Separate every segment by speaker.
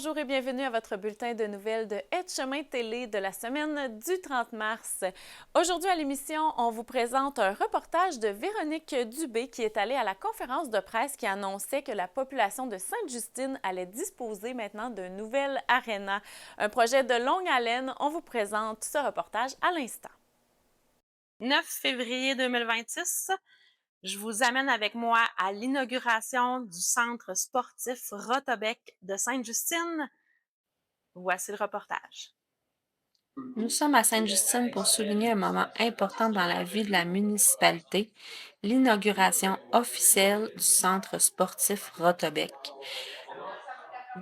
Speaker 1: bonjour et bienvenue à votre bulletin de nouvelles de Chemin Télé de la semaine du 30 mars. Aujourd'hui à l'émission, on vous présente un reportage de Véronique Dubé qui est allée à la conférence de presse qui annonçait que la population de Sainte-Justine allait disposer maintenant d'un nouvel aréna. Un projet de longue haleine, on vous présente ce reportage à l'instant.
Speaker 2: 9 février 2026, je vous amène avec moi à l'inauguration du centre sportif Rotobec de Sainte-Justine. Voici le reportage. Nous sommes à Sainte-Justine pour souligner un moment important dans la vie de la municipalité, l'inauguration officielle du centre sportif Rotobec.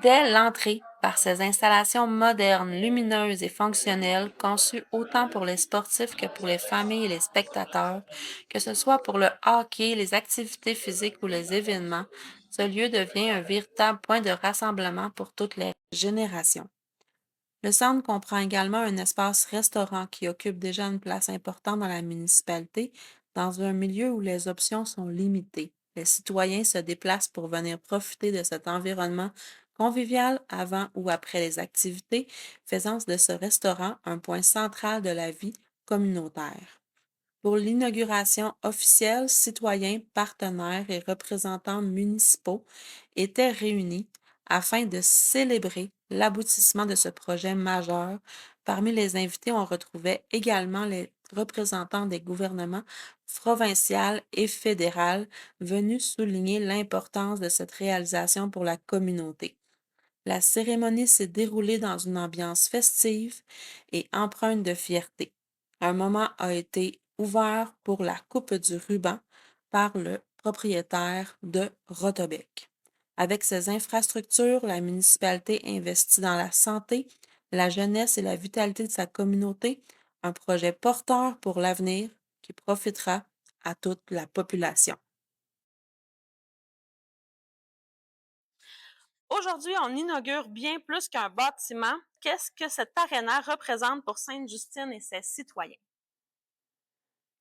Speaker 2: Dès l'entrée, par ses installations modernes, lumineuses et fonctionnelles, conçues autant pour les sportifs que pour les familles et les spectateurs, que ce soit pour le hockey, les activités physiques ou les événements, ce lieu devient un véritable point de rassemblement pour toutes les générations. Le centre comprend également un espace restaurant qui occupe déjà une place importante dans la municipalité, dans un milieu où les options sont limitées. Les citoyens se déplacent pour venir profiter de cet environnement convivial avant ou après les activités, faisant de ce restaurant un point central de la vie communautaire. Pour l'inauguration officielle, citoyens, partenaires et représentants municipaux étaient réunis afin de célébrer l'aboutissement de ce projet majeur. Parmi les invités, on retrouvait également les représentants des gouvernements provincial et fédéral venus souligner l'importance de cette réalisation pour la communauté. La cérémonie s'est déroulée dans une ambiance festive et empreinte de fierté. Un moment a été ouvert pour la coupe du ruban par le propriétaire de Rotobec. Avec ses infrastructures, la municipalité investit dans la santé, la jeunesse et la vitalité de sa communauté, un projet porteur pour l'avenir qui profitera à toute la population. Aujourd'hui, on inaugure bien plus qu'un bâtiment. Qu'est-ce que cet aréna représente pour Sainte-Justine et ses citoyens?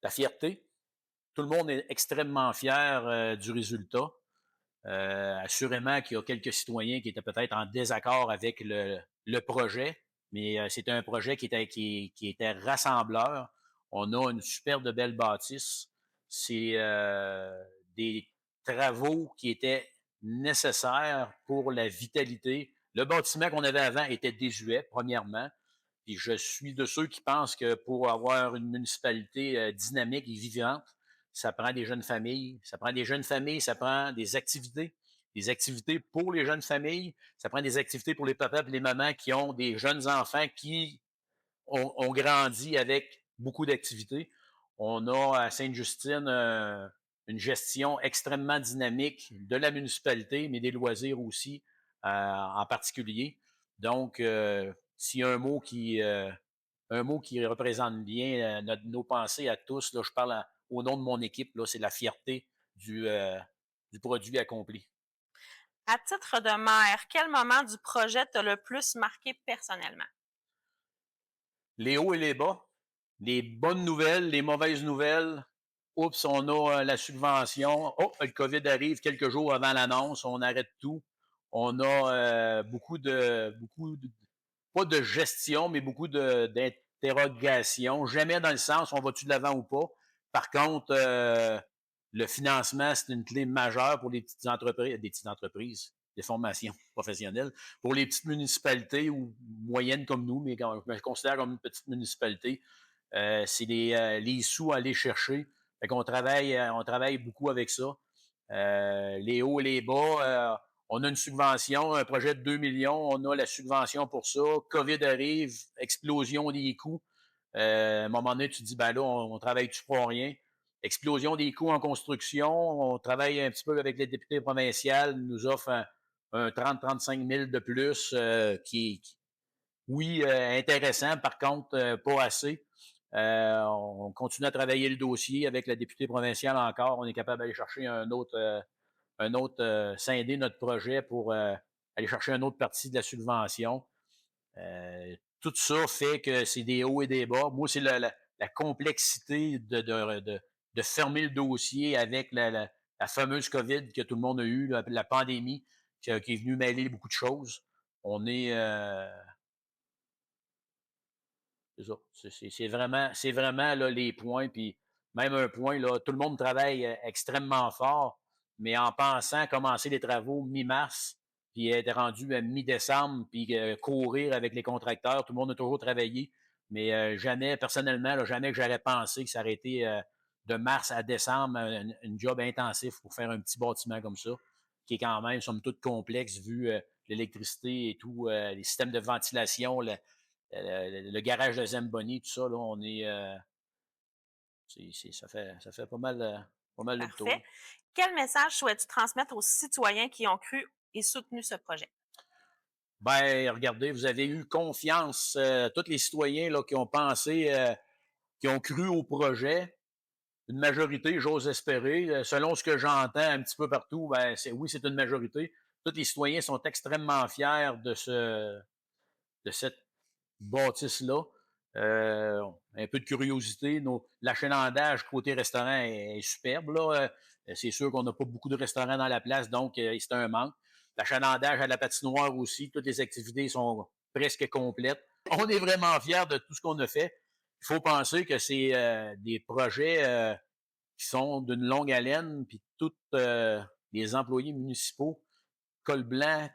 Speaker 3: La fierté. Tout le monde est extrêmement fier du résultat. Assurément qu'il y a quelques citoyens qui étaient peut-être en désaccord avec le projet, mais c'était un projet qui était rassembleur. On a une superbe de belle bâtisse. C'est des travaux qui étaient nécessaires pour la vitalité. Le bâtiment qu'on avait avant était désuet, premièrement. Puis je suis de ceux qui pensent que pour avoir une municipalité dynamique et vivante, ça prend des jeunes familles, ça prend des jeunes familles, ça prend des activités pour les jeunes familles, ça prend des activités pour les papas et les mamans qui ont des jeunes enfants qui ont grandi avec beaucoup d'activités. On a à Sainte-Justine une gestion extrêmement dynamique de la municipalité, mais des loisirs aussi en particulier. Donc, s'il y a un mot qui représente bien nos pensées à tous, là, je parle au nom de mon équipe, là, c'est la fierté du produit accompli.
Speaker 2: À titre de maire, quel moment du projet t'a le plus marqué personnellement?
Speaker 3: Les hauts et les bas, les bonnes nouvelles, les mauvaises nouvelles. Oups, on a la subvention. Oh, le COVID arrive quelques jours avant l'annonce, on arrête tout. On a pas de gestion, mais beaucoup d'interrogations. Jamais dans le sens, on va-tu de l'avant ou pas. Par contre, le financement, c'est une clé majeure pour des petites entreprises, des formations professionnelles. Pour les petites municipalités ou moyennes comme nous, mais quand je me considère comme une petite municipalité, c'est les sous à aller chercher. Fait on travaille beaucoup avec ça. Les hauts et les bas. On a une subvention, un projet de 2 millions, on a la subvention pour ça. COVID arrive, explosion des coûts. À un moment donné, tu te dis, ben là, on travaille-tu pour rien? Explosion des coûts en construction. On travaille un petit peu avec les députés provinciales, nous offre un 30-35 000 de plus oui, intéressant, par contre, pas assez. On continue à travailler le dossier avec la députée provinciale encore. On est capable d'aller chercher un autre scinder notre projet pour aller chercher une autre partie de la subvention. Tout ça fait que c'est des hauts et des bas. Moi, c'est la complexité de fermer le dossier avec la fameuse COVID que tout le monde a eue, la pandémie qui est venue mêler beaucoup de choses. On est... c'est ça. C'est vraiment là, les points. Puis même un point, là, tout le monde travaille extrêmement fort, mais en pensant commencer les travaux mi-mars, puis être rendu à mi-décembre, puis courir avec les contracteurs, tout le monde a toujours travaillé. Mais jamais, personnellement, là, jamais que j'aurais pensé que ça aurait été de mars à décembre une job intensif pour faire un petit bâtiment comme ça, qui est quand même, somme toute, complexe vu l'électricité et tout, les systèmes de ventilation, le garage de Zamboni, tout ça, là, on est, ça fait pas mal le tour.
Speaker 2: Parfait. Quel message souhaites-tu transmettre aux citoyens qui ont cru et soutenu ce projet?
Speaker 3: Ben, regardez, vous avez eu confiance, tous les citoyens là, qui ont pensé, qui ont cru au projet. Une majorité, j'ose espérer. Selon ce que j'entends un petit peu partout, ben, oui, c'est une majorité. Tous les citoyens sont extrêmement fiers de cette bâtisse-là. Un peu de curiosité. L'achalandage côté restaurant est superbe. Là. C'est sûr qu'on n'a pas beaucoup de restaurants dans la place, donc c'est un manque. L'achalandage à la patinoire aussi, toutes les activités sont presque complètes. On est vraiment fiers de tout ce qu'on a fait. Il faut penser que c'est des projets qui sont d'une longue haleine, puis tous les employés municipaux, col blanc,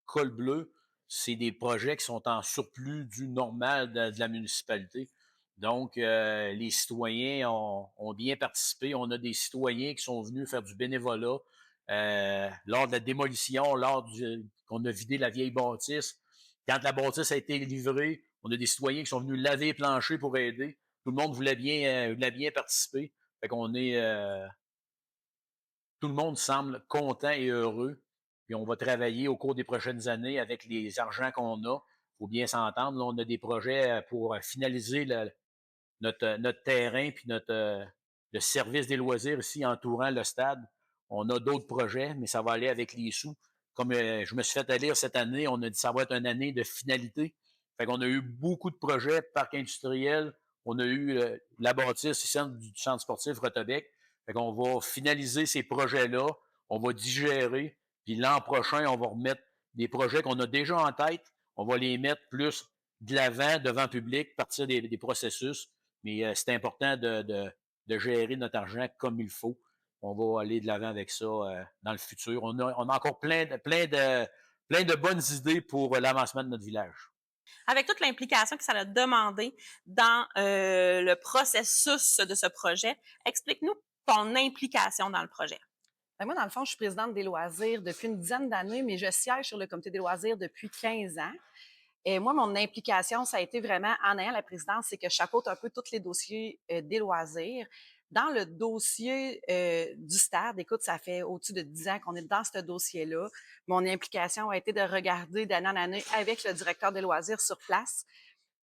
Speaker 3: col bleu, c'est des projets qui sont en surplus du normal de la municipalité. Donc, les citoyens ont bien participé. On a des citoyens qui sont venus faire du bénévolat lors de la démolition, qu'on a vidé la vieille bâtisse. Quand la bâtisse a été livrée, on a des citoyens qui sont venus laver les planchers pour aider. Tout le monde voulait bien participer. Fait qu'on est... tout le monde semble content et heureux. Puis on va travailler au cours des prochaines années avec les argents qu'on a. Il faut bien s'entendre. Là, on a des projets pour finaliser notre terrain puis le service des loisirs ici entourant le stade. On a d'autres projets, mais ça va aller avec les sous. Comme je me suis fait aller cette année, on a dit que ça va être une année de finalité. Fait qu'on a eu beaucoup de projets, parc industriel, on a eu la bâtisse du centre sportif Rotobec. Fait qu'on va finaliser ces projets-là, on va digérer, puis l'an prochain, on va remettre des projets qu'on a déjà en tête, on va les mettre plus de l'avant, devant le public, partir des processus. Mais c'est important de gérer notre argent comme il faut. On va aller de l'avant avec ça dans le futur. On a encore plein de bonnes idées pour l'avancement de notre village.
Speaker 2: Avec toute l'implication que ça a demandé dans le processus de ce projet, explique-nous ton implication dans le projet.
Speaker 4: Ben moi, dans le fond, je suis présidente des loisirs depuis une dizaine d'années, mais je siège sur le comité des loisirs depuis 15 ans. Et moi, mon implication, ça a été vraiment, en ayant la présidence, c'est que je chapeaute un peu tous les dossiers des loisirs. Dans le dossier du stade, écoute, ça fait au-dessus de 10 ans qu'on est dans ce dossier-là. Mon implication a été de regarder d'année en année avec le directeur des loisirs sur place,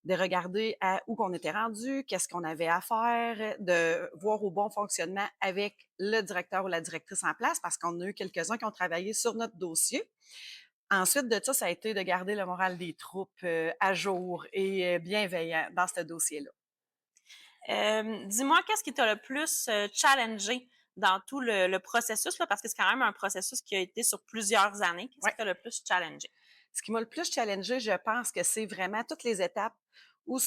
Speaker 4: de regarder à où qu'on était rendu, qu'est-ce qu'on avait à faire, de voir au bon fonctionnement avec le directeur ou la directrice en place, parce qu'on a eu quelques-uns qui ont travaillé sur notre dossier. Ensuite de ça a été de garder le moral des troupes à jour et bienveillant dans ce dossier-là.
Speaker 2: Dis-moi, qu'est-ce qui t'a le plus challengé dans tout le processus, là, parce que c'est quand même un processus qui a été sur plusieurs années. Qu'est-ce qui t'a le plus challengé?
Speaker 4: Ce qui m'a le plus challengé, je pense que c'est vraiment toutes les étapes où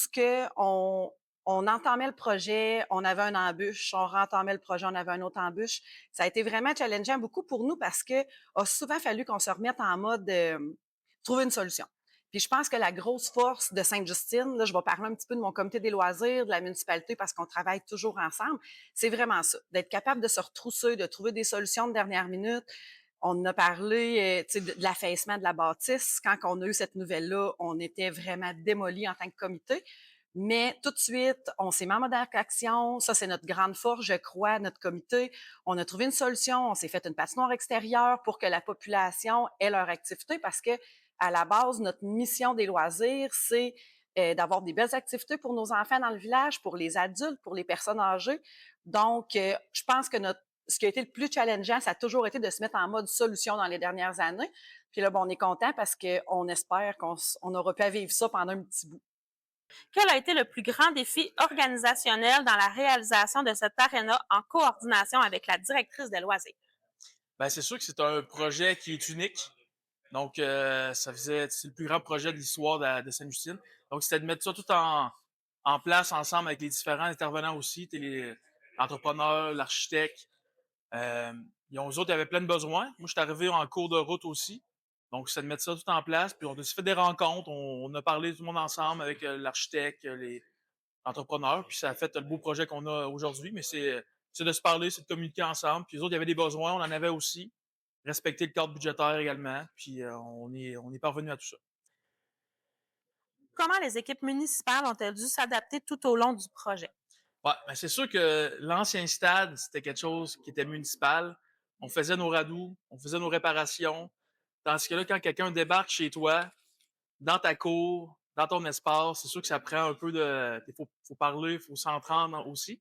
Speaker 4: on entamait le projet, on avait une embûche, on rentamait le projet, on avait une autre embûche. Ça a été vraiment challengeant beaucoup pour nous parce que a souvent fallu qu'on se remette en mode trouver une solution. Puis je pense que la grosse force de Sainte-Justine, là, je vais parler un petit peu de mon comité des loisirs, de la municipalité, parce qu'on travaille toujours ensemble, c'est vraiment ça, d'être capable de se retrousser, de trouver des solutions de dernière minute. On a parlé de l'affaissement de la bâtisse. Quand on a eu cette nouvelle-là, on était vraiment démolis en tant que comité. Mais tout de suite, on s'est mis en mode action. Ça, c'est notre grande force, je crois, notre comité. On a trouvé une solution. On s'est fait une patinoire extérieure pour que la population ait leur activité parce que, à la base, notre mission des loisirs, c'est d'avoir des belles activités pour nos enfants dans le village, pour les adultes, pour les personnes âgées. Donc, je pense que ce qui a été le plus challengeant, ça a toujours été de se mettre en mode solution dans les dernières années. Puis là, on est content parce qu'on espère qu'on aura pu vivre ça pendant un petit bout.
Speaker 2: Quel a été le plus grand défi organisationnel dans la réalisation de cette aréna en coordination avec la directrice des loisirs?
Speaker 5: Ben, c'est sûr que c'est un projet qui est unique. Donc, c'est le plus grand projet de l'histoire de Sainte-Justine. Donc, c'était de mettre ça tout en place ensemble avec les différents intervenants aussi, les entrepreneurs, l'architecte. Euh, eux autres, ils avaient plein de besoins. Moi, je suis arrivé en cours de route aussi. Donc, c'est de mettre ça tout en place. Puis, on a aussi fait des rencontres. On a parlé tout le monde ensemble avec l'architecte, les entrepreneurs. Puis, ça a fait le beau projet qu'on a aujourd'hui. Mais c'est de se parler, c'est de communiquer ensemble. Puis, les autres, il y avait des besoins. On en avait aussi. Respecter le cadre budgétaire également. Puis, on est parvenu à tout ça.
Speaker 2: Comment les équipes municipales ont-elles dû s'adapter tout au long du projet?
Speaker 5: Ouais, ben c'est sûr que l'ancien stade, c'était quelque chose qui était municipal. On faisait nos radous, on faisait nos réparations. Tandis que là, quand quelqu'un débarque chez toi, dans ta cour, dans ton espace, c'est sûr que ça prend un peu de. Il faut parler, il faut s'entendre aussi.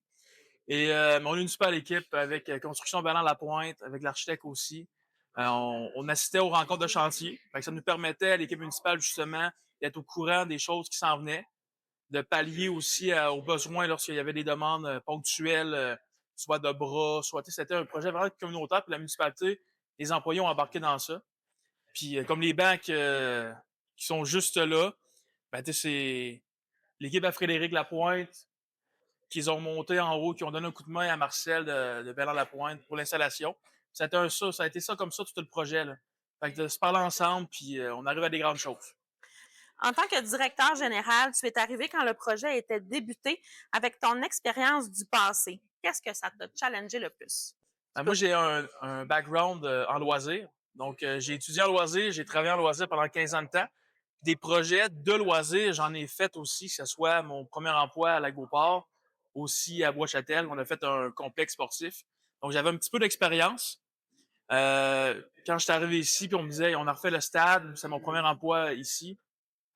Speaker 5: Et on a une super équipe avec Construction Bernard Lapointe, avec l'architecte aussi. On assistait aux rencontres de chantier. Fait que ça nous permettait à l'équipe municipale, justement, d'être au courant des choses qui s'en venaient, de pallier aussi aux besoins lorsqu'il y avait des demandes ponctuelles, soit de bras, soit c'était un projet vraiment communautaire, puis la municipalité, les employés ont embarqué dans ça. Puis comme les banques qui sont juste là, ben, c'est l'équipe à Frédéric Lapointe qu'ils ont monté en haut, qui ont donné un coup de main à Marcel de Bernard-Lapointe pour l'installation. Ça a été ça comme ça tout le projet. Là. Fait que de se parler ensemble, puis on arrive à des grandes choses.
Speaker 2: En tant que directeur général, tu es arrivé quand le projet était débuté avec ton expérience du passé. Qu'est-ce que ça t'a challengé le plus?
Speaker 5: Moi, j'ai un background en loisirs. Donc, j'ai étudié en loisirs, j'ai travaillé en loisirs pendant 15 ans de temps. Des projets de loisirs, j'en ai fait aussi, que ce soit mon premier emploi à Lac-Beauport, aussi à Bois-Châtel, on a fait un complexe sportif. Donc, j'avais un petit peu d'expérience. Quand je suis arrivé ici, puis on me disait, on a refait le stade, c'est mon premier emploi ici.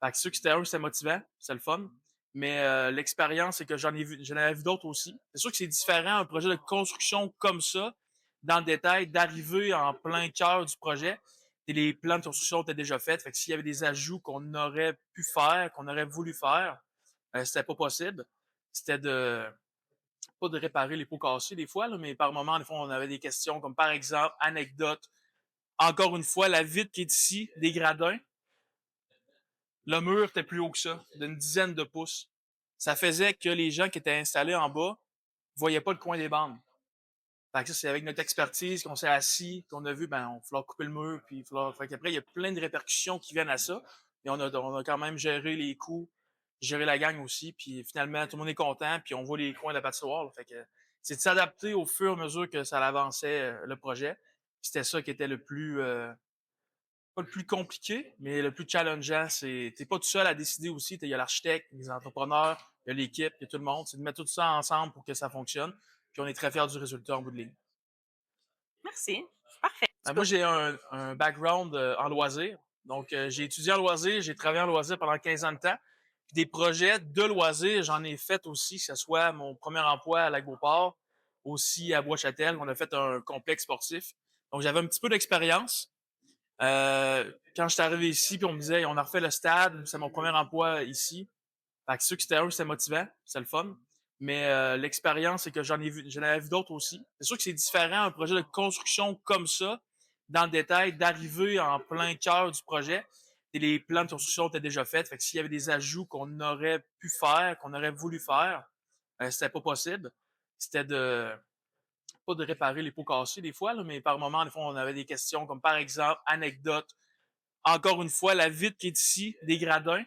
Speaker 5: Fait que sûr que c'était motivant, c'est le fun. Mais l'expérience, c'est que j'en avais vu d'autres aussi. C'est sûr que c'est différent, un projet de construction comme ça, dans le détail, d'arriver en plein cœur du projet. Et les plans de construction étaient déjà faits. Fait que s'il y avait des ajouts qu'on aurait pu faire, qu'on aurait voulu faire, c'était pas possible. C'était pas de réparer les pots cassés des fois, là, mais par moments, des fois, on avait des questions comme par exemple, anecdote. Encore une fois, la vitre qui est ici, des gradins, le mur était plus haut que ça, d'une dizaine de pouces. Ça faisait que les gens qui étaient installés en bas voyaient pas le coin des bandes. Fait que ça, c'est avec notre expertise qu'on s'est assis, qu'on a vu, ben, on va falloir couper le mur, puis il va falloir. Fait qu'après, il y a plein de répercussions qui viennent à ça. Et on a quand même géré les coûts, géré la gang aussi, puis finalement, tout le monde est content, puis on voit les coins de la patinoire. Là. Fait que c'est de s'adapter au fur et à mesure que ça avançait le projet. C'était ça qui était le plus pas le plus compliqué, mais le plus challengeant. T'es pas tout seul à décider aussi. Il y a l'architecte, les entrepreneurs, il y a l'équipe, il y a tout le monde. C'est de mettre tout ça ensemble pour que ça fonctionne. Puis on est très fiers du résultat en bout de ligne.
Speaker 2: Merci. Parfait.
Speaker 5: Moi, j'ai un background en loisirs. Donc, j'ai étudié en loisirs, j'ai travaillé en loisirs pendant 15 ans de temps. Puis des projets de loisirs, j'en ai fait aussi, que ce soit mon premier emploi à Lac-Beauport, aussi à Bois-Châtel, on a fait un complexe sportif. Donc, j'avais un petit peu d'expérience. Quand je suis arrivé ici, puis on me disait, on a refait le stade, c'est mon premier emploi ici. Fait que sûr que c'était motivant, c'est le fun. Mais l'expérience, c'est que j'en avais vu d'autres aussi. C'est sûr que c'est différent, un projet de construction comme ça, dans le détail, d'arriver en plein cœur du projet. Et les plans de construction étaient déjà faits. Fait que s'il y avait des ajouts qu'on aurait pu faire, qu'on aurait voulu faire, c'était pas possible. C'était pas de réparer les pots cassés des fois, là, mais par moments, des fois, on avait des questions comme par exemple, anecdote. Encore une fois, la vitre qui est ici, des gradins,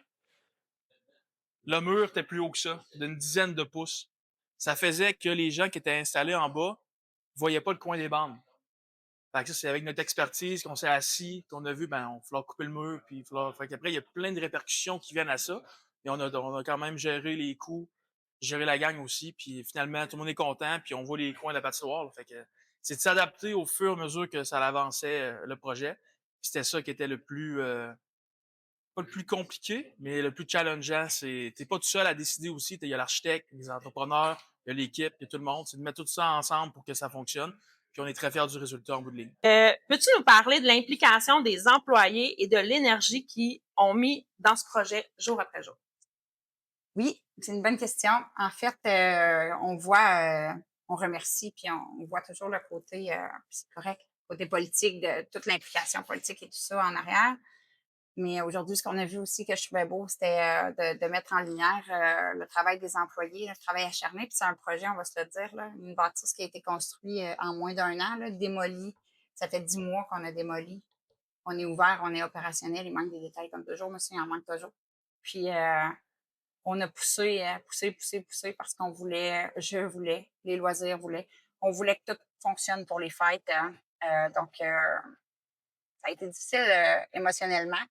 Speaker 5: le mur était plus haut que ça, d'une dizaine de pouces. Ça faisait que les gens qui étaient installés en bas voyaient pas le coin des bandes. Fait que ça, c'est avec notre expertise qu'on s'est assis, qu'on a vu, ben, on va falloir couper le mur, puis il falloir. Fait qu'après, il y a plein de répercussions qui viennent à ça. Et on a quand même géré les coûts, géré la gang aussi, puis finalement, tout le monde est content, puis on voit les coins de la patinoire. Là. Fait que c'est de s'adapter au fur et à mesure que ça avançait le projet. C'était ça qui était le plus pas le plus compliqué, mais le plus challengeant. T'es pas tout seul à décider aussi. Il y a l'architecte, les entrepreneurs, il y a l'équipe, il y a tout le monde. C'est de mettre tout ça ensemble pour que ça fonctionne. Puis on est très fiers du résultat en bout de ligne.
Speaker 2: Peux-tu nous parler de l'implication des employés et de l'énergie qu'ils ont mis dans ce projet jour après jour?
Speaker 6: Oui, c'est une bonne question. En fait, on voit, on remercie, puis on voit toujours le côté, c'est correct, côté politique, de toute l'implication politique et tout ça en arrière. Mais aujourd'hui, ce qu'on a vu aussi que je trouvais beau, c'était de mettre en lumière le travail des employés, le travail acharné. Puis c'est un projet, on va se le dire, là, une bâtisse qui a été construite en moins d'1 an, là, démolie. Ça fait 10 mois qu'on a démoli. On est ouvert, on est opérationnel. Il manque des détails comme toujours, mais ça, il en manque toujours. Puis on a poussé parce qu'on voulait, je voulais, les loisirs voulaient. On voulait que tout fonctionne pour les fêtes. Hein. Donc, ça a été difficile émotionnellement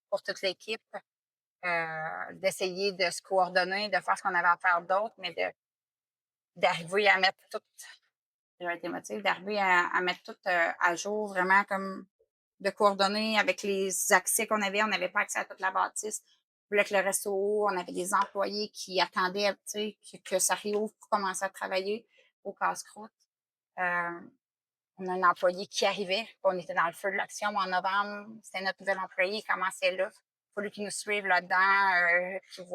Speaker 6: pour toute l'équipe d'essayer de se coordonner, de faire ce qu'on avait à faire d'autre, mais d'arriver à mettre tout, j'ai été émotive, d'arriver à mettre tout à jour, vraiment comme de coordonner avec les accès qu'on avait. On n'avait pas accès à toute la bâtisse. On voulait que le resto, on avait des employés qui attendaient, tu sais, que ça réouvre pour commencer à travailler au casse-croûte. On a un employé qui arrivait. On était dans le feu de l'action en novembre. C'était notre nouvel employé. Il commençait là. Il a fallu qu'il nous suive là-dedans, qu'il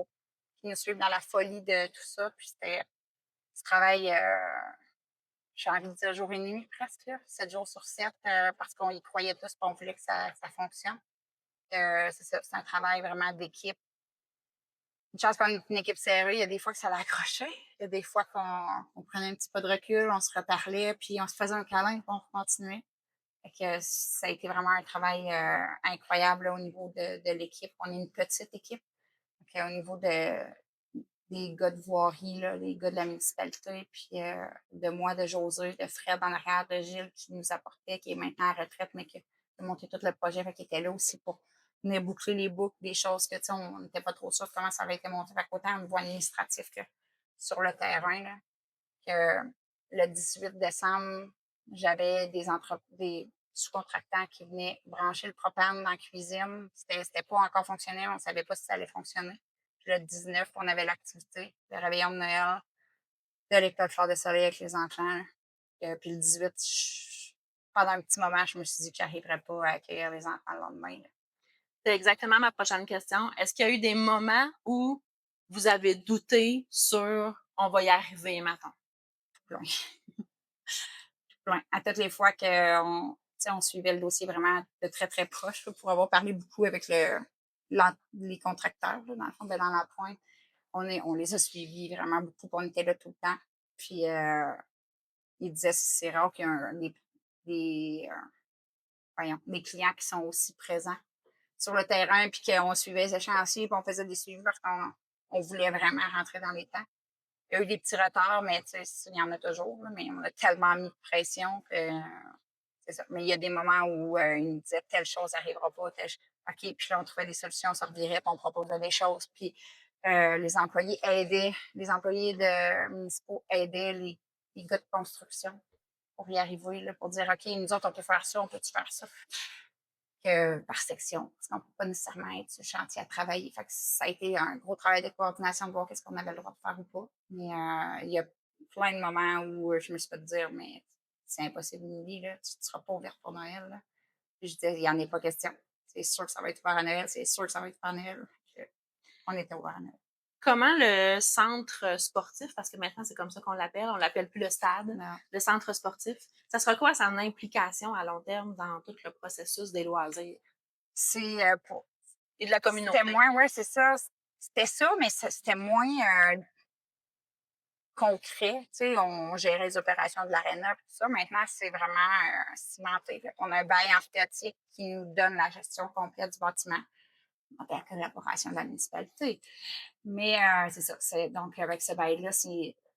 Speaker 6: nous suive dans la folie de tout ça. Puis c'était ce travail, j'ai envie de dire jour et nuit presque, là, 7 jours sur 7, parce qu'on y croyait tous et on voulait que ça fonctionne. C'est ça, c'est un travail vraiment d'équipe. Une chance qu'on est une équipe serrée. Il y a des fois que ça l'accrochait. Il y a des fois qu'on prenait un petit peu de recul, on se reparlait, puis on se faisait un câlin, puis on continuait. Fait que ça a été vraiment un travail incroyable là, au niveau de l'équipe. On est une petite équipe. Donc, au niveau des gars de voirie, là, des gars de la municipalité, puis de moi, de José, de Fred en arrière, de Gilles qui nous apportait, qui est maintenant en retraite, mais qui a monté tout le projet, fait qu'il était là aussi pour venir boucler les boucles, des choses que, tu sais, on n'était pas trop sûr comment ça avait été monté. Fait qu'autant au niveau administratif que sur le terrain, là, que le 18 décembre, j'avais des sous-contractants qui venaient brancher le propane dans la cuisine. C'était pas encore fonctionnel, on savait pas si ça allait fonctionner. Puis le 19, on avait l'activité, le réveillon de Noël, de l'école Fleur de Soleil avec les enfants. Puis le 18, pendant un petit moment, je me suis dit que j'arriverais pas à accueillir les enfants le lendemain. Là.
Speaker 2: C'est exactement ma prochaine question. Est-ce qu'il y a eu des moments où vous avez douté sur on va y arriver maintenant?
Speaker 6: Plein. Plein. À toutes les fois qu'on on suivait le dossier vraiment de très, très proche, là, pour avoir parlé beaucoup avec les contracteurs, là, dans le fond, dans la pointe. On les a suivis vraiment beaucoup, puis on était là tout le temps. Puis ils disaient c'est rare qu'il y ait des clients qui sont aussi présents sur le terrain, puis qu'on suivait les échéanciers, puis on faisait des suivis parce qu'on voulait vraiment rentrer dans les temps. Il y a eu des petits retards, mais il y en a toujours, là, mais on a tellement mis de pression que c'est ça. Mais il y a des moments où ils nous disaient telle chose n'arrivera pas, OK, puis là, on trouvait des solutions, on se revirait, puis on proposait des choses. Puis les employés municipaux aidaient les gars de construction pour y arriver, là, pour dire OK, nous autres, on peut faire ça, on peut-tu faire ça? Par section, parce qu'on ne peut pas nécessairement être sur le chantier à travailler. Fait que ça a été un gros travail de coordination de voir qu'est-ce qu'on avait le droit de faire ou pas. Mais il y a plein de moments où je me suis fait dire, mais c'est impossible, Lily, là, tu ne seras pas ouverte pour Noël. Là. Puis je disais, il n'y en a pas question. C'est sûr que ça va être ouvert à Noël, c'est sûr que ça va être ouvert à Noël. On était ouvert à Noël.
Speaker 2: Comment le centre sportif, parce que maintenant c'est comme ça qu'on l'appelle, on l'appelle plus le stade,
Speaker 6: Non.
Speaker 2: le centre sportif, ça sera quoi son implication à long terme dans tout le processus des loisirs?
Speaker 6: C'est pour.
Speaker 2: Et de la communauté.
Speaker 6: C'était moins, oui, c'est ça. C'était ça, mais c'était moins concret. Tu sais, on gérait les opérations de l'aréna et tout ça. Maintenant, c'est vraiment cimenté. Là. On a un bail amphithéatique qui nous donne la gestion complète du bâtiment en la collaboration de la municipalité. Mais c'est ça. Donc, avec ce bail-là,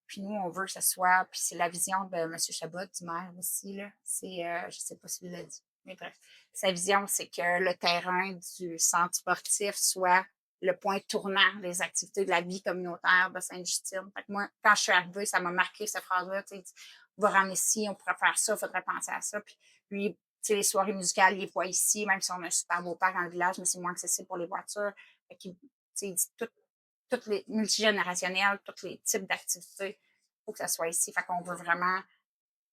Speaker 6: puis nous, on veut que ce soit, puis c'est la vision de M. Chabot, du maire aussi, là. C'est, je sais pas s'il l'a dit, mais bref. Sa vision, c'est que le terrain du centre sportif soit le point tournant des activités de la vie communautaire de Sainte-Justine. Fait que moi, quand je suis arrivée, ça m'a marqué cette phrase-là, tu sais, on va rendre ici, on pourrait faire ça, il faudrait penser à ça. Puis lui, tu sais, les soirées musicales, il les voit ici, même si on a un super beau parc dans le village, mais c'est moins accessible pour les voitures. Fait qu'il, tu sais, il dit toutes les multigénérationnels, tous les types d'activités, il faut que ça soit ici. Fait qu'on veut vraiment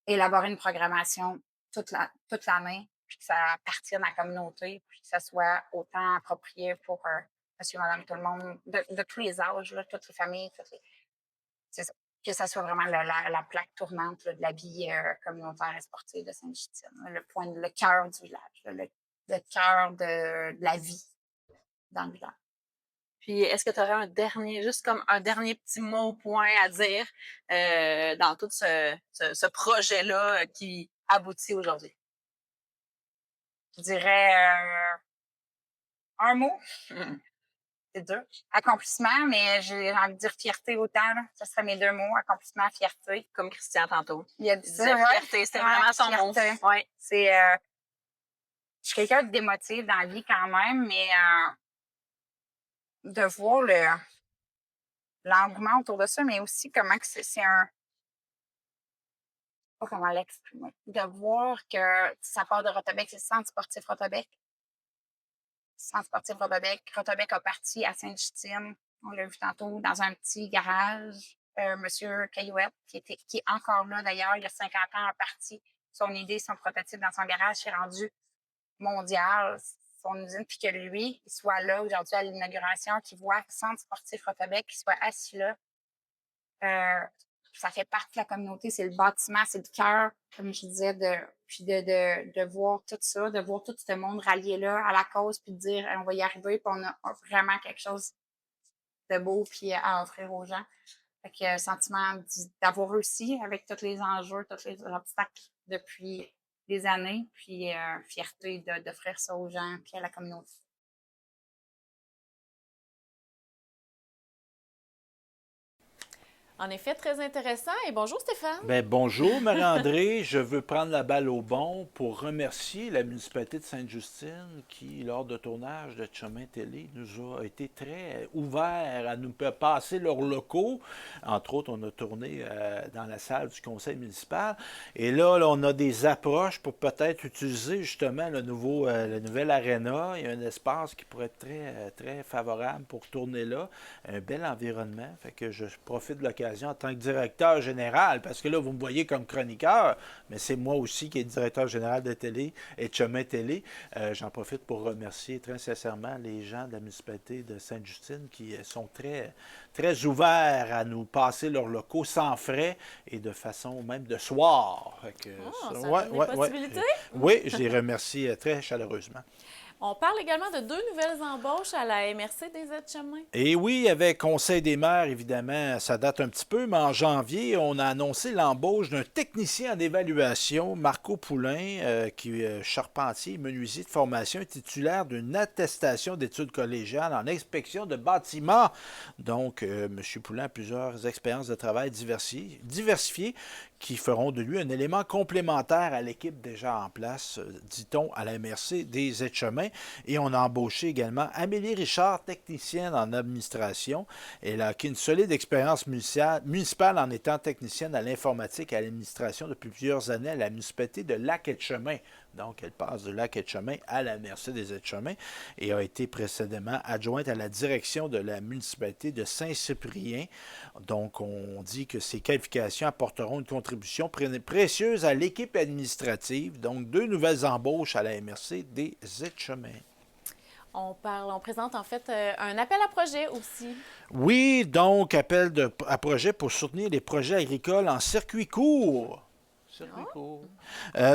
Speaker 6: élaborer une programmation toute l'année, puis que ça appartienne à la communauté, puis que ça soit autant approprié pour monsieur, madame, tout le monde, de tous les âges, là, toutes les familles, c'est ça. que ça soit vraiment la plaque tournante là, de la vie communautaire et sportive de Sainte-Justine, le cœur du village, le cœur de la vie dans le village.
Speaker 2: Puis, est-ce que tu aurais juste comme un dernier petit mot point à dire dans tout ce projet-là qui aboutit aujourd'hui?
Speaker 6: Je dirais un mot, c'est dur. Accomplissement, mais j'ai envie de dire fierté autant. Là. Ça serait mes deux mots, accomplissement, fierté.
Speaker 2: Comme Christian tantôt.
Speaker 6: Il a dit
Speaker 2: Il
Speaker 6: ça,
Speaker 2: disait
Speaker 6: ouais.
Speaker 2: fierté, c'était vraiment son mot.
Speaker 6: Fierté.
Speaker 2: Ouais.
Speaker 6: C'est, je suis quelqu'un d'émotif dans la vie quand même, mais de voir l'engouement autour de ça, mais aussi comment que c'est un... Pas comment l'exprimer. De voir que ça part de Rotobec, c'est le centre sportif Rotobec. Centre sportif Rotobec. Rotobec a parti à Sainte-Justine. On l'a vu tantôt dans un petit garage. Monsieur Caillouette, qui est encore là d'ailleurs, il y a 50 ans, a parti son idée, son prototype dans son garage, s'est rendu mondial, son usine, puis que lui, il soit là aujourd'hui à l'inauguration, qu'il voit le centre sportif Rotobec, qu'il soit assis là. Ça fait partie de la communauté, c'est le bâtiment, c'est le cœur, comme je disais, puis de voir tout ça, de voir tout ce monde rallié là à la cause, puis de dire on va y arriver, puis on a vraiment quelque chose de beau puis à offrir aux gens. Fait que sentiment d'avoir réussi avec tous les enjeux, tous les obstacles depuis des années, puis fierté d'offrir ça aux gens puis à la communauté.
Speaker 1: En effet, très intéressant. Et bonjour Stéphane.
Speaker 7: Bien, bonjour Marie-André, je veux prendre la balle au bon pour remercier la municipalité de Sainte-Justine qui, lors de tournage de Chemin Télé, nous a été très ouvert à nous passer leurs locaux. Entre autres, on a tourné dans la salle du conseil municipal. Et là, on a des approches pour peut-être utiliser justement le nouvel aréna. Il y a un espace qui pourrait être très, très favorable pour tourner là. Un bel environnement. Fait que je profite de l'occasion en tant que directeur général, parce que là, vous me voyez comme chroniqueur, mais c'est moi aussi qui est directeur général de télé et de Chemin Télé. J'en profite pour remercier très sincèrement les gens de la municipalité de Sainte-Justine qui sont très, très ouverts à nous passer leurs locaux sans frais et de façon même de soir.
Speaker 1: Possibilités?
Speaker 7: Oui, je les remercie très chaleureusement.
Speaker 1: On parle également de 2 nouvelles embauches à la MRC des aides-chemins.
Speaker 7: Et oui, avec Conseil des maires, évidemment, ça date un petit peu, mais en janvier, on a annoncé l'embauche d'un technicien en évaluation, Marco Poulain, qui est charpentier, menuisier de formation, titulaire d'une attestation d'études collégiales en inspection de bâtiments. Donc, M. Poulain a plusieurs expériences de travail diversifiées qui feront de lui un élément complémentaire à l'équipe déjà en place, dit-on, à la MRC des aides-chemins. Et on a embauché également Amélie Richard, technicienne en administration. Elle a acquis une solide expérience municipale en étant technicienne à l'informatique et à l'administration depuis plusieurs années à la municipalité de Lac-Etchemin. Donc, elle passe de Lac-Etchemin à la MRC des aides-chemins et a été précédemment adjointe à la direction de la municipalité de Saint-Cyprien. Donc, on dit que ces qualifications apporteront une contribution précieuse à l'équipe administrative. Donc, 2 nouvelles embauches à la MRC des aides-chemins.
Speaker 1: On présente en fait un appel à projet aussi.
Speaker 7: Oui, donc, appel à projet pour soutenir les projets agricoles en circuit court.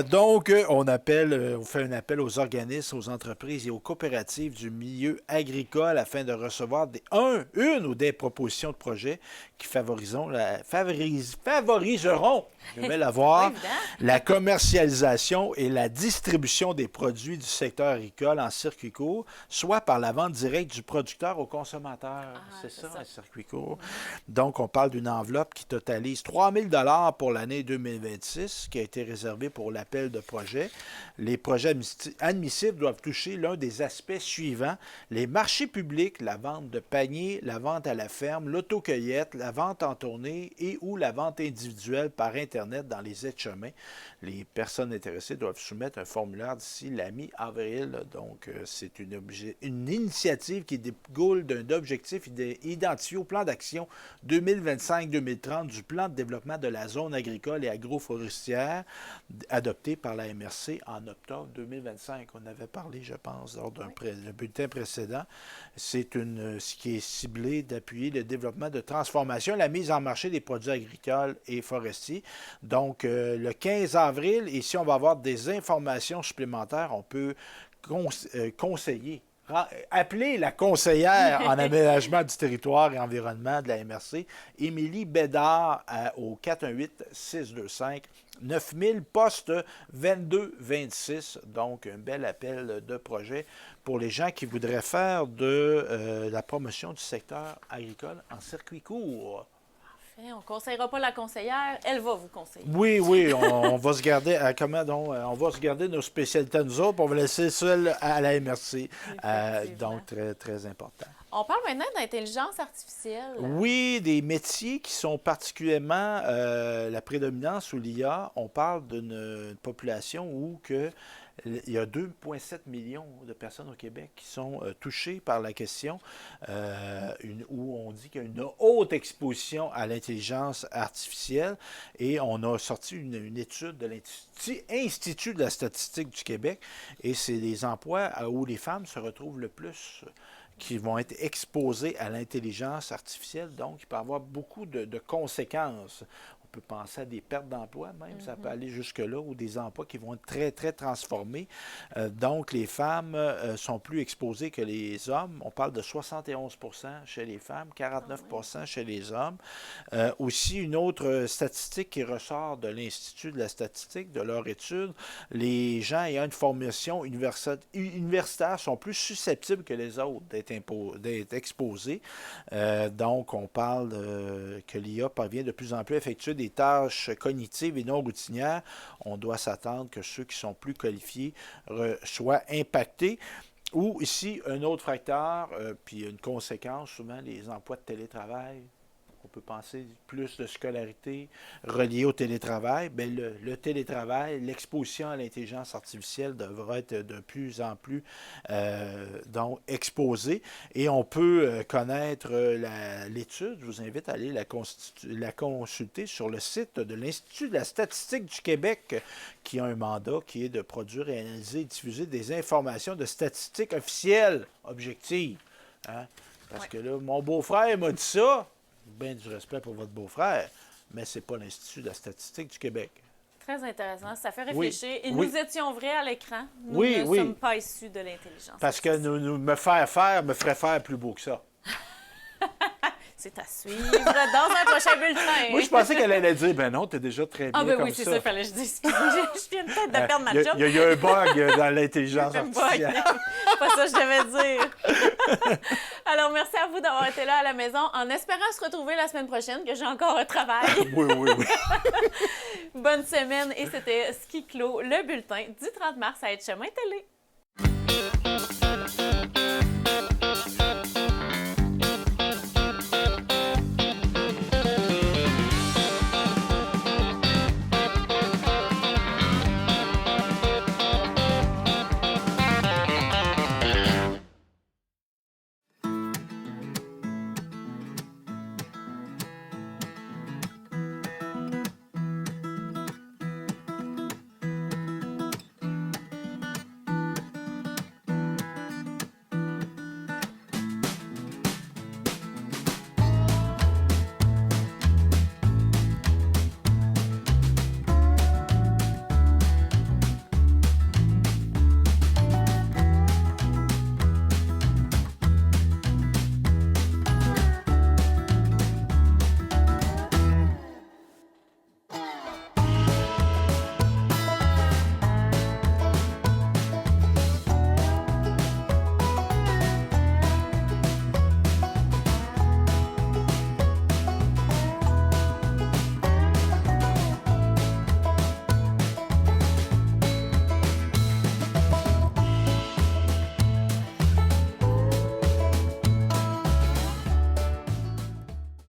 Speaker 7: Donc, on fait un appel aux organismes, aux entreprises et aux coopératives du milieu agricole afin de recevoir une ou des propositions de projets qui favoriseront, je vais la voir, la commercialisation et la distribution des produits du secteur agricole en circuit court, soit par la vente directe du producteur au consommateur. C'est ça, un circuit court. Donc, on parle d'une enveloppe qui totalise 3 000 $ pour l'année 2026, qui a été réservée pour l'appel de projet. Les projets admissibles doivent toucher l'un des aspects suivants: les marchés publics, la vente de paniers, la vente à la ferme, l'autocueillette, la vente en tournée et ou la vente individuelle par Internet dans les aides-chemins. Les personnes intéressées doivent soumettre un formulaire d'ici la mi-avril. Donc, c'est une initiative qui découle d'un objectif identifié au plan d'action 2025-2030 du plan de développement de la zone agricole et agroforestière forestière adoptée par la MRC en octobre 2025. On avait parlé, je pense, lors d'un bulletin précédent. C'est ce qui est ciblé d'appuyer le développement de transformation, la mise en marché des produits agricoles et forestiers. Donc, le 15 avril, et si on va avoir des informations supplémentaires, on peut conseiller. Appelez la conseillère en aménagement du territoire et environnement de la MRC, Émilie Bédard, au 418-625-9000, poste 2226. Donc, un bel appel de projet pour les gens qui voudraient faire de la promotion du secteur agricole en circuit court.
Speaker 1: On ne conseillera pas la conseillère, elle va vous conseiller.
Speaker 7: Oui, on va se garder on va se garder nos spécialités à nous autres, on va laisser seul à la MRC. Donc, très, très important.
Speaker 1: On parle maintenant d'intelligence artificielle.
Speaker 7: Oui, des métiers qui sont particulièrement la prédominance ou l'IA. On parle d'une population où il y a 2,7 millions de personnes au Québec qui sont touchées par la question, où on dit qu'il y a une haute exposition à l'intelligence artificielle. Et on a sorti une étude de l'Institut de la statistique du Québec. Et c'est les emplois où les femmes se retrouvent le plus qui vont être exposés à l'intelligence artificielle. Donc, il peut y avoir beaucoup de conséquences. On peut penser à des pertes d'emploi même, ça peut aller jusque-là, ou des emplois qui vont être très, très transformés. Donc, les femmes sont plus exposées que les hommes. On parle de 71 % chez les femmes, 49 % chez les hommes. Aussi, une autre statistique qui ressort de l'Institut de la statistique, de leur étude, les gens ayant une formation universitaire sont plus susceptibles que les autres d'être exposés. Donc, on parle que l'IA parvient de plus en plus à effectuer des tâches cognitives et non routinières. On doit s'attendre que ceux qui sont plus qualifiés soient impactés. Ou ici, un autre facteur, puis une conséquence, souvent les emplois de télétravail. On peut penser plus de scolarité reliée au télétravail. Bien, le télétravail, l'exposition à l'intelligence artificielle devra être de plus en plus donc exposée. Et on peut connaître l'étude. Je vous invite à aller la consulter sur le site de l'Institut de la statistique du Québec, qui a un mandat qui est de produire, réaliser et diffuser des informations de statistiques officielles, objectives. Hein? Parce que là, mon beau-frère m'a dit ça. Bien du respect pour votre beau-frère, mais ce n'est pas l'Institut de la statistique du Québec.
Speaker 1: Très intéressant. Ça fait réfléchir.
Speaker 7: Oui.
Speaker 1: Et
Speaker 7: Oui.
Speaker 1: nous étions vrais à l'écran. Nous
Speaker 7: Oui,
Speaker 1: ne
Speaker 7: oui.
Speaker 1: sommes pas issus de l'intelligence.
Speaker 7: Parce que me ferait faire plus beau que ça.
Speaker 1: C'est à suivre dans un prochain bulletin.
Speaker 7: Moi, je pensais qu'elle allait dire, ben non, t'es déjà très bien
Speaker 1: Ah, ben
Speaker 7: comme
Speaker 1: oui, c'est
Speaker 7: ça.
Speaker 1: ça, il fallait que je dise. Je viens peut-être de perdre ma job.
Speaker 7: Il y a un bug dans l'intelligence
Speaker 1: Un bug.
Speaker 7: artificielle.
Speaker 1: Pas ça que je devais dire. Alors, merci à vous d'avoir été là à la maison, en espérant se retrouver la semaine prochaine, que j'ai encore un travail.
Speaker 7: Oui.
Speaker 1: Bonne semaine, et c'était ce qui clôt le bulletin du 30 mars à Être Chemin Télé.